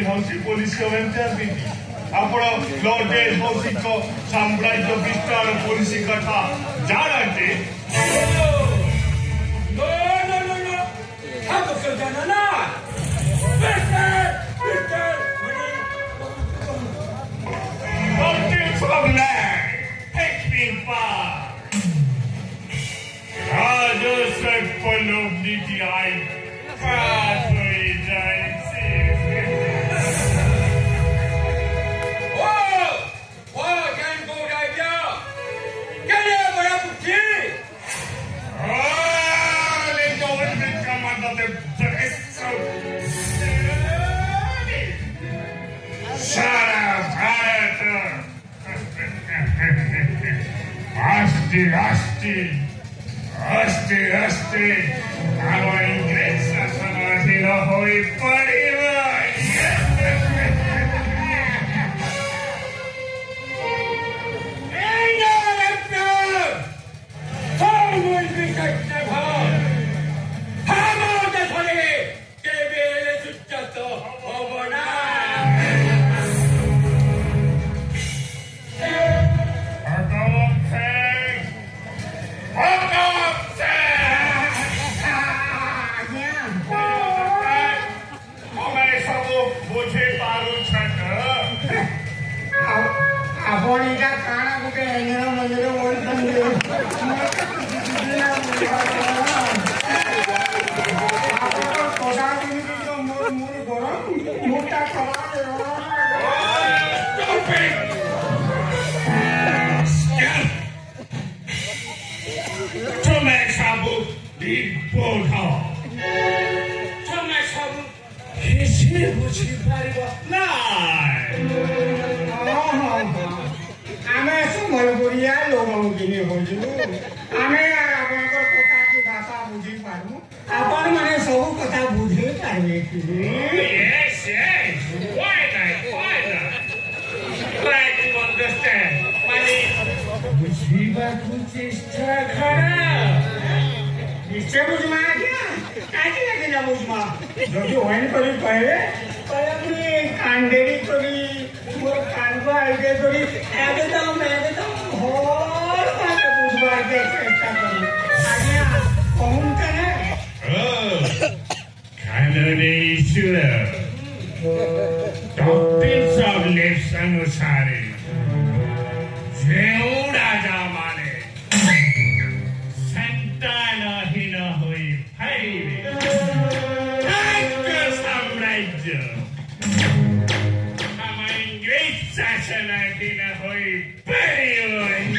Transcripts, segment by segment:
House police आपण Lord house साम्राज्य विस्तार पोलिसी कथा जाणते Asti, agora ingresa समाधि न होई परिवार Doctrines of lips अनुसार जेऊ राजा माने Asina hoy period.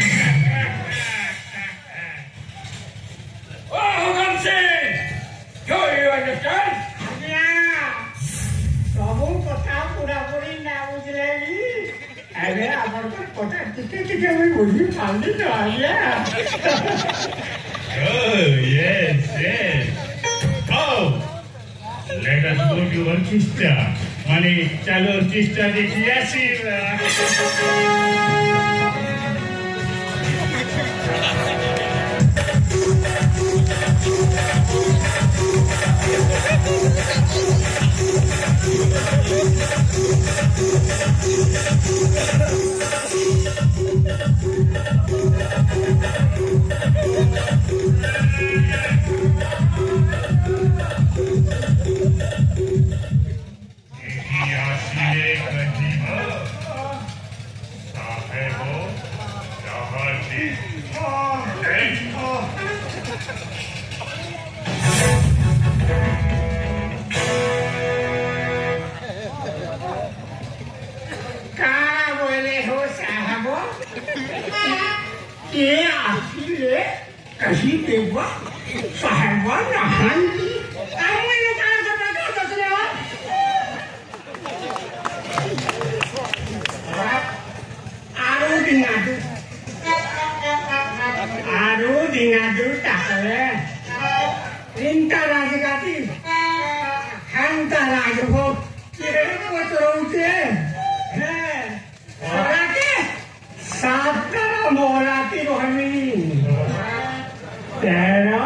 Oh, Ramsey! Do you understand? ସବୁ କଥା ପୁରାପୁରି ନା ବୁଝିଲେନି ଆଜ୍ଞା ଆପଣଙ୍କର କଥା ଟିକେ ଟିକେ ମୁଁ ବୁଝିପାରିଲି ତ ଆଜ୍ଞା Oh, yes, yes. Oh, let us go to orchestra. Mane, chalo orchestra dekhi asiba. ये आखिर कहीं देवा साहबा नहांगी कामुई लोग कहाँ करता था दसले हो आरू दिनादू टाकले इंटा राजगाती हंता राजभोग ये पोतरोंचे हैं राके सातरा मोराती रोहनी तेरा